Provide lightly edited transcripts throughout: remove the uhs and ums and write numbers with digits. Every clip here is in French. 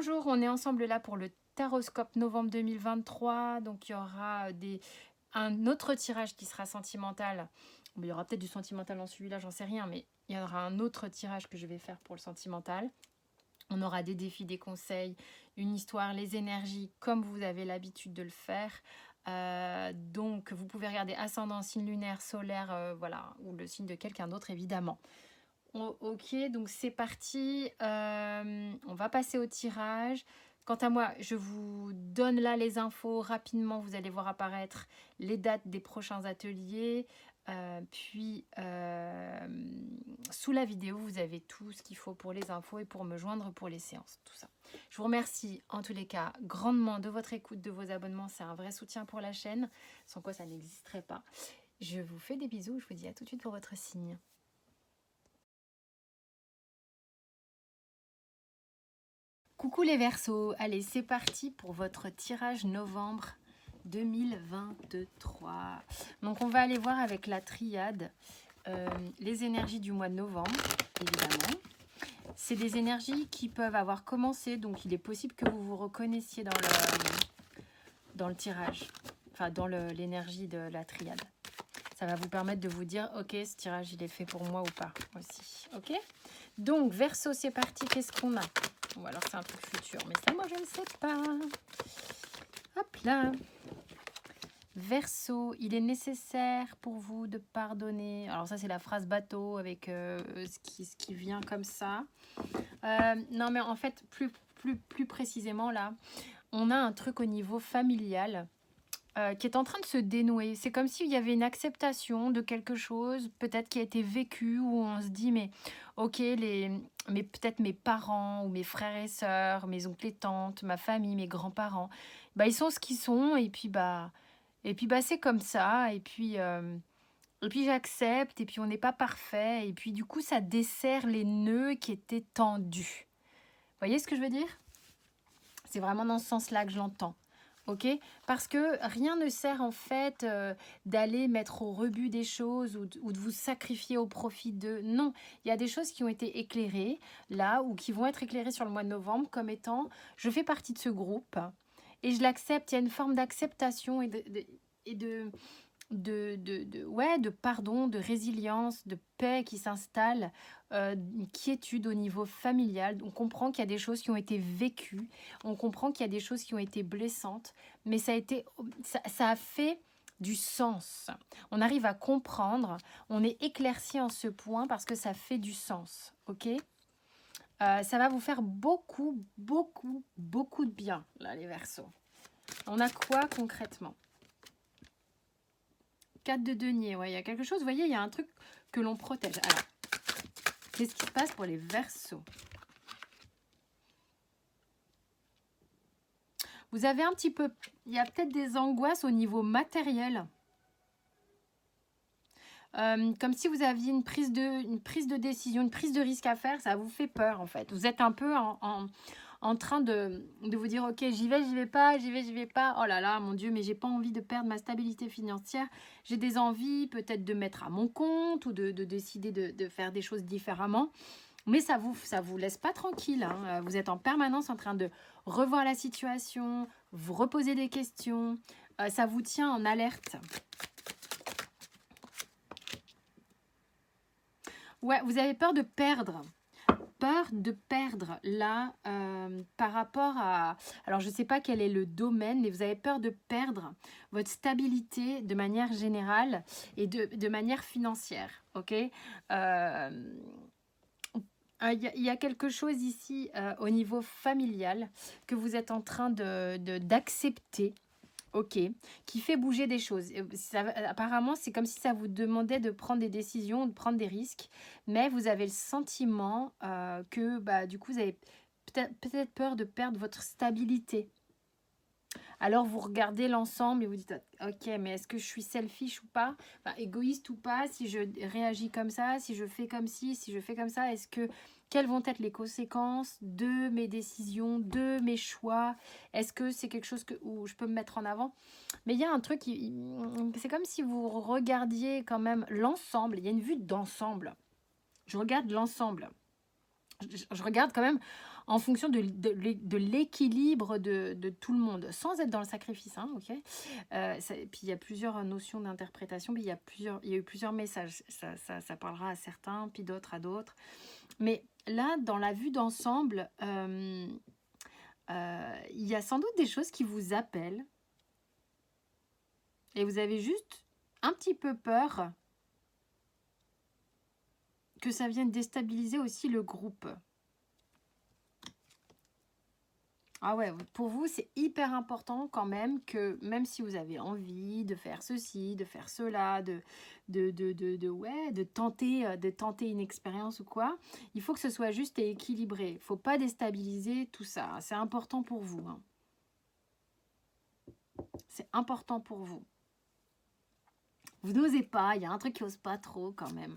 Bonjour, on est ensemble là pour le Taroscope novembre 2023. Donc il y aura un autre tirage qui sera sentimental. Bon, il y aura peut-être du sentimental dans celui-là, j'en sais rien, mais il y aura un autre tirage que je vais faire pour le sentimental. On aura des défis, des conseils, une histoire, les énergies, comme vous avez l'habitude de le faire. Donc vous pouvez regarder ascendant, signe lunaire, solaire, voilà, ou le signe de quelqu'un d'autre évidemment. Ok, donc c'est parti. On va passer au tirage. Quant à moi, je vous donne là les infos rapidement. Vous allez voir apparaître les dates des prochains ateliers. Sous la vidéo, vous avez tout ce qu'il faut pour les infos et pour me joindre pour les séances, tout ça. Je vous remercie en tous les cas grandement de votre écoute, de vos abonnements. C'est un vrai soutien pour la chaîne, sans quoi ça n'existerait pas. Je vous fais des bisous. Je vous dis à tout de suite pour votre signe. Coucou les Verseaux, allez c'est parti pour votre tirage novembre 2023. Donc on va aller voir avec la triade les énergies du mois de novembre, évidemment. C'est des énergies qui peuvent avoir commencé, donc il est possible que vous vous reconnaissiez dans le tirage, enfin dans l'énergie de la triade. Ça va vous permettre de vous dire, ok, ce tirage il est fait pour moi ou pas aussi, ok? Donc Verseau, c'est parti, qu'est-ce qu'on a? Ou alors c'est un truc futur, mais ça moi je ne sais pas. Hop là. Verseau, il est nécessaire pour vous de pardonner. Alors ça c'est la phrase bateau avec ce qui vient comme ça. Non mais en fait plus précisément là, on a un truc au niveau familial qui est en train de se dénouer. C'est comme s'il y avait une acceptation de quelque chose, peut-être qui a été vécu, où on se dit, mais ok, peut-être mes parents ou mes frères et sœurs, mes oncles et tantes, ma famille, mes grands-parents, bah, ils sont ce qu'ils sont, et puis bah, c'est comme ça, et puis j'accepte, et puis on n'est pas parfait, et puis du coup, ça desserre les nœuds qui étaient tendus. Vous voyez ce que je veux dire? C'est vraiment dans ce sens-là que je l'entends. Ok, parce que rien ne sert en fait d'aller mettre au rebut des choses ou de vous sacrifier au profit de... Non, il y a des choses qui ont été éclairées là ou qui vont être éclairées sur le mois de novembre comme étant je fais partie de ce groupe et je l'accepte. Il y a une forme d'acceptation et de pardon, de résilience, de paix qui s'installe, une quiétude au niveau familial. On comprend qu'il y a des choses qui ont été vécues, on comprend qu'il y a des choses qui ont été blessantes, mais ça a fait du sens. On arrive à comprendre, on est éclairci en ce point parce que ça fait du sens, ok? Ça va vous faire beaucoup, beaucoup, beaucoup de bien, là, les Verseaux. On a quoi concrètement? 4 de denier, ouais, il y a quelque chose, vous voyez, il y a un truc que l'on protège. Alors, qu'est-ce qui se passe pour les Verseaux? Vous avez un petit peu, il y a peut-être des angoisses au niveau matériel. Comme si vous aviez une prise de décision, une prise de risque à faire, ça vous fait peur en fait. Vous êtes un peu en train de vous dire ok, j'y vais pas, j'y vais pas. Oh là là, mon Dieu, mais j'ai pas envie de perdre ma stabilité financière. J'ai des envies peut-être de mettre à mon compte ou de décider de faire des choses différemment. Mais ça vous laisse pas tranquille. Hein. Vous êtes en permanence en train de revoir la situation, vous reposer des questions. Ça vous tient en alerte. Ouais, vous avez peur de perdre. Peur de perdre là par rapport à... Alors, je ne sais pas quel est le domaine, mais vous avez peur de perdre votre stabilité de manière générale et de manière financière. Ok, il y a quelque chose ici au niveau familial que vous êtes en train d'accepter. Ok, qui fait bouger des choses. Apparemment, c'est comme si ça vous demandait de prendre des décisions, de prendre des risques, mais vous avez le sentiment que bah, du coup, vous avez peut-être peur de perdre votre stabilité. Alors, vous regardez l'ensemble et vous dites, ok, mais est-ce que je suis selfish ou pas, enfin, égoïste ou pas, si je réagis comme ça, si je fais comme ci, si je fais comme ça, quelles vont être les conséquences de mes décisions, de mes choix? Est-ce que c'est quelque chose où je peux me mettre en avant? Mais il y a un truc, c'est comme si vous regardiez quand même l'ensemble. Il y a une vue d'ensemble. Je regarde l'ensemble. Je regarde quand même en fonction de l'équilibre de tout le monde, sans être dans le sacrifice, hein, ok. Puis il y a plusieurs notions d'interprétation, puis il y a eu plusieurs messages. Ça parlera à certains, puis d'autres à d'autres. Mais là, dans la vue d'ensemble, il y a sans doute des choses qui vous appellent et vous avez juste un petit peu peur que ça vienne déstabiliser aussi le groupe. Ah ouais, pour vous, c'est hyper important quand même que, même si vous avez envie de faire ceci, de faire cela, de tenter une expérience ou quoi, il faut que ce soit juste et équilibré. Il ne faut pas déstabiliser tout ça. C'est important pour vous, hein. C'est important pour vous. Vous n'osez pas, il y a un truc qui n'ose pas trop quand même.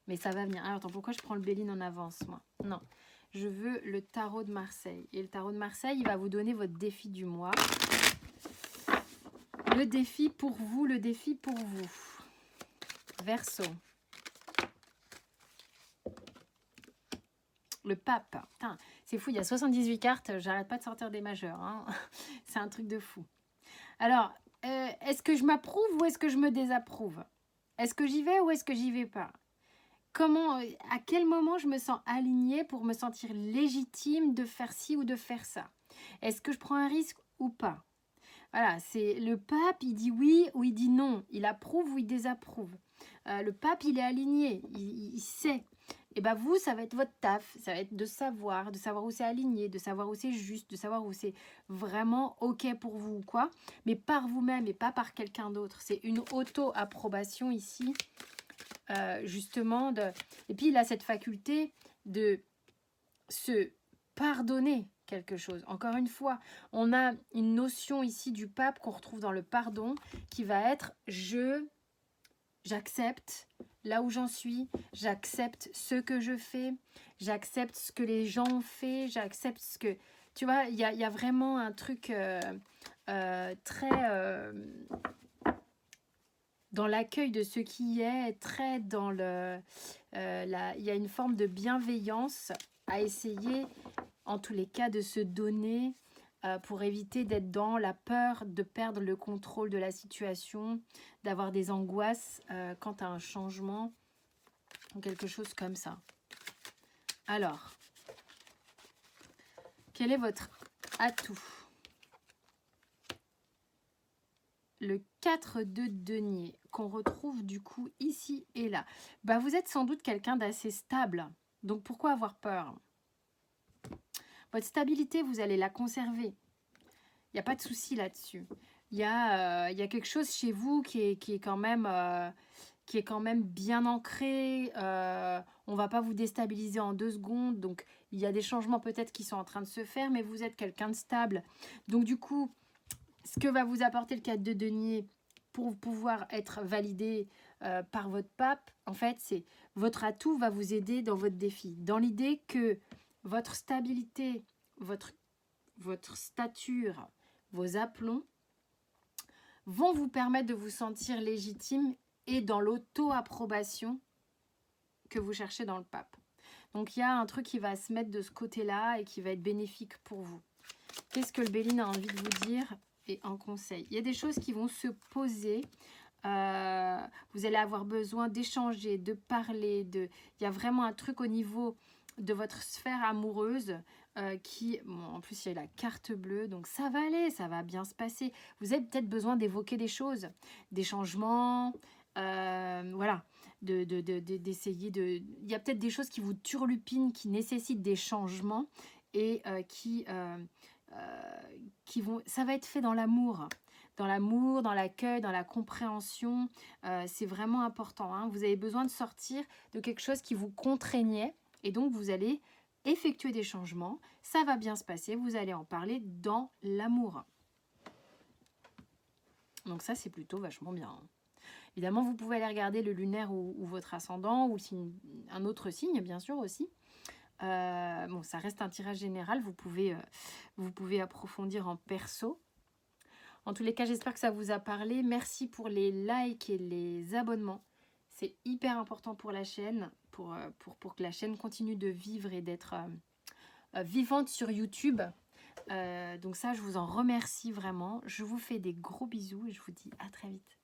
Mais ça va venir. Alors, attends, pourquoi je prends le Béline en avance, moi? Non. Je veux le tarot de Marseille. Et le tarot de Marseille, il va vous donner votre défi du mois. Le défi pour vous, le défi pour vous. Verseau. Le pape. Putain, c'est fou, il y a 78 cartes, j'arrête pas de sortir des majeurs, hein. C'est un truc de fou. Alors, est-ce que je m'approuve ou est-ce que je me désapprouve? Est-ce que j'y vais ou est-ce que j'y vais pas? À quel moment je me sens alignée pour me sentir légitime de faire ci ou de faire ça? Est-ce que je prends un risque ou pas? Voilà, c'est le pape, il dit oui ou il dit non. Il approuve ou il désapprouve. Le pape, il est aligné, il sait. Et bien vous, ça va être votre taf, ça va être de savoir où c'est aligné, de savoir où c'est juste, de savoir où c'est vraiment OK pour vous ou quoi, mais par vous-même et pas par quelqu'un d'autre. C'est une auto-approbation ici. Justement, et puis il a cette faculté de se pardonner quelque chose. Encore une fois, on a une notion ici du pape qu'on retrouve dans le pardon qui va être j'accepte là où j'en suis, j'accepte ce que je fais, j'accepte ce que les gens ont fait, j'accepte ce que... Tu vois, il y a vraiment un truc très... dans l'accueil de ce qui est, très dans le... il y a une forme de bienveillance à essayer, en tous les cas, de se donner pour éviter d'être dans la peur de perdre le contrôle de la situation, d'avoir des angoisses quant à un changement ou quelque chose comme ça. Alors, quel est votre atout? Le 4 de denier, qu'on retrouve du coup ici et là. Bah, vous êtes sans doute quelqu'un d'assez stable. Donc, pourquoi avoir peur? Votre stabilité, vous allez la conserver. Il n'y a pas de souci là-dessus. Il y a quelque chose chez vous qui est quand même bien ancré. On ne va pas vous déstabiliser en 2 secondes. Donc, il y a des changements peut-être qui sont en train de se faire, mais vous êtes quelqu'un de stable. Donc, du coup, ce que va vous apporter le 4 de denier pour pouvoir être validé par votre pape, en fait, c'est votre atout va vous aider dans votre défi. Dans l'idée que votre stabilité, votre stature, vos aplombs vont vous permettre de vous sentir légitime et dans l'auto-approbation que vous cherchez dans le pape. Donc, il y a un truc qui va se mettre de ce côté-là et qui va être bénéfique pour vous. Qu'est-ce que le Béline a envie de vous dire et en conseil? Il y a des choses qui vont se poser. Vous allez avoir besoin d'échanger, de parler. Il y a vraiment un truc au niveau de votre sphère amoureuse en plus il y a la carte bleue, donc ça va aller, ça va bien se passer. Vous avez peut-être besoin d'évoquer des choses, des changements, voilà, d'essayer de... Il y a peut-être des choses qui vous turlupinent, qui nécessitent des changements et qui vont... Ça va être fait dans l'amour, dans l'accueil, dans la compréhension. C'est vraiment important, hein. Vous avez besoin de sortir de quelque chose qui vous contraignait et donc vous allez effectuer des changements. Ça va bien se passer, vous allez en parler dans l'amour. Donc ça, c'est plutôt vachement bien, hein. Évidemment, vous pouvez aller regarder le lunaire ou votre ascendant ou un autre signe, bien sûr, aussi. Bon, ça reste un tirage général. Vous pouvez approfondir en perso. En tous les cas, j'espère que ça vous a parlé. Merci pour les likes et les abonnements. C'est hyper important pour la chaîne, pour que la chaîne continue de vivre et d'être vivante sur YouTube. Donc ça, je vous en remercie vraiment. Je vous fais des gros bisous et je vous dis à très vite.